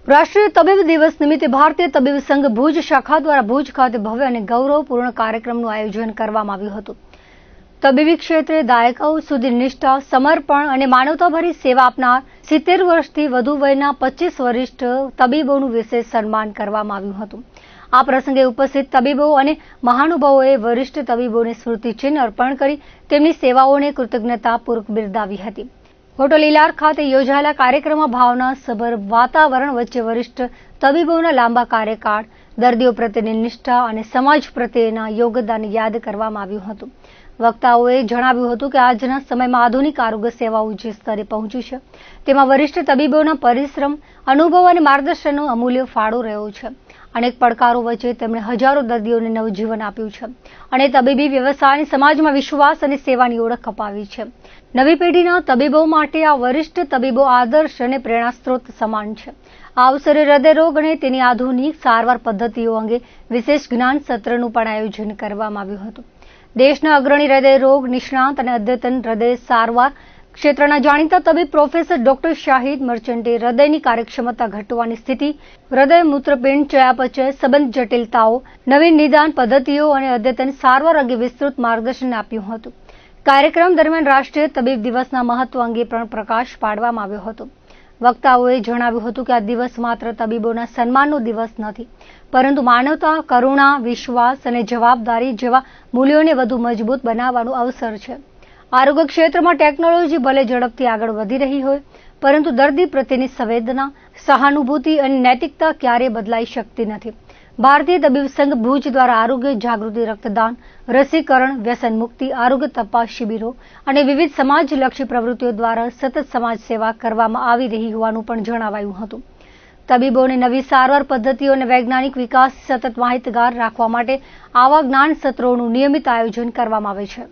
રાષ્ટ્રીય તબીબ દિવસ નિમિત્તે ભારતીય તબીબ સંઘ ભુજ શાખા દ્વારા ભુજ ખાતે ભવ્ય અને ગૌરવપૂર્ણ કાર્યક્રમનું આયોજન કરવામાં આવ્યું હતું. તબીબી ક્ષેત્રે દાયકાઓ સુધી નિષ્ઠા, સમર્પણ અને માનવતાભરી સેવા આપનાર 70 વર્ષથી વધુ વયના 25 વરિષ્ઠ તબીબોનું વિશેષ સન્માન કરવામાં આવ્યું હતું. આ પ્રસંગે ઉપસ્થિત તબીબો અને મહાનુભાવોએ વરિષ્ઠ તબીબોને સ્મૃતિચિહ્ન અર્પણ કરી તેમની સેવાઓને કૃતજ્ઞતાપૂર્વક બિરદાવી હતી. હોટલ ઇલાર ખાતે યોજાયેલા કાર્યક્રમમાં ભાવનાસભર વાતાવરણ વચ્ચે વરિષ્ઠ તબીબોના લાંબા કાર્યકાળ, દર્દીઓ પ્રત્યેની નિષ્ઠા અને સમાજ પ્રત્યેના યોગદાનને યાદ કરવામાં આવ્યું હતું. વક્તાઓએ જણાવ્યું હતું કે આજના સમયમાં આધુનિક આરોગ્ય સેવાઓ જે સ્તરે પહોંચી છે તેમાં વરિષ્ઠ તબીબોના પરિશ્રમ, અનુભવ અને માર્ગદર્શનનો અમૂલ્ય ફાળો રહ્યો છે. અનેક પડકારો વચ્ચે તેમણે હજારો દર્દીઓને નવજીવન આપ્યું છે અને તબીબી વ્યવસાયને સમાજમાં વિશ્વાસ અને સેવાની ઓળખ અપાવી છે. નવી પેઢીના તબીબો માટે આ વરિષ્ઠ તબીબો આદર્શ અને પ્રેરણાસ્ત્રોત સમાન છે. આ અવસરે હૃદયરોગ અને તેની આધુનિક સારવાર પદ્ધતિઓ અંગે વિશેષ જ્ઞાન સત્રનું પણ આયોજન કરવામાં આવ્યું હતું. દેશના અગ્રણી હૃદયરોગ નિષ્ણાત અને અદ્યતન હૃદય સારવાર ક્ષેત્રના જાણીતા તબીબ પ્રોફેસર ડોક્ટર શાહિદ મર્ચન્ટે હૃદયની કાર્યક્ષમતા ઘટવાની સ્થિતિ, હૃદય મૂત્રપિંડ ચયાપચય સંબંધિત જટિલતાઓ, નવીન નિદાન પદ્ધતિઓ અને અદ્યતન સારવાર અંગે વિસ્તૃત માર્ગદર્શન આપ્યું હતું. કાર્યક્રમ દરમિયાન રાષ્ટ્રીય તબીબ દિવસના મહત્વ અંગે પણ પ્રકાશ પાડવામાં આવ્યો હતો. વક્તાઓએ જણાવ્યું હતું કે આ દિવસ માત્ર તબીબોના સન્માનનો દિવસ નથી, પરંતુ માનવતા, કરુણા, વિશ્વાસ અને જવાબદારી જેવા મૂલ્યોને વધુ મજબૂત બનાવવાનો અવસર છે. આરોગ્ય ક્ષેત્રમાં ટેકનોલોજી ભલે ઝડપથી આગળ વધી રહી હોય, પરંતુ દર્દી પ્રત્યેની સંવેદના, સહાનુભૂતિ અને નૈતિકતા ક્યારેય બદલાઈ શકતી નથી. ભારતીય તબીબ સંઘ ભુજ દ્વારા આરોગ્ય જાગૃતિ, રક્તદાન, રસીકરણ, વ્યસન મુક્તિ, આરોગ્ય તપાસ શિબિરો અને વિવિધ સમાજલક્ષી પ્રવૃત્તિઓ દ્વારા સતત સમાજ સેવા કરવામાં આવી રહી હોવાનું પણ જણાવાયું હતું. તબીબોને નવી સારવાર પદ્ધતિઓ અને વૈજ્ઞાનિક વિકાસ સતત માહિતગાર રાખવા માટે આવા જ્ઞાન સત્રોનું નિયમિત આયોજન કરવામાં આવે છે.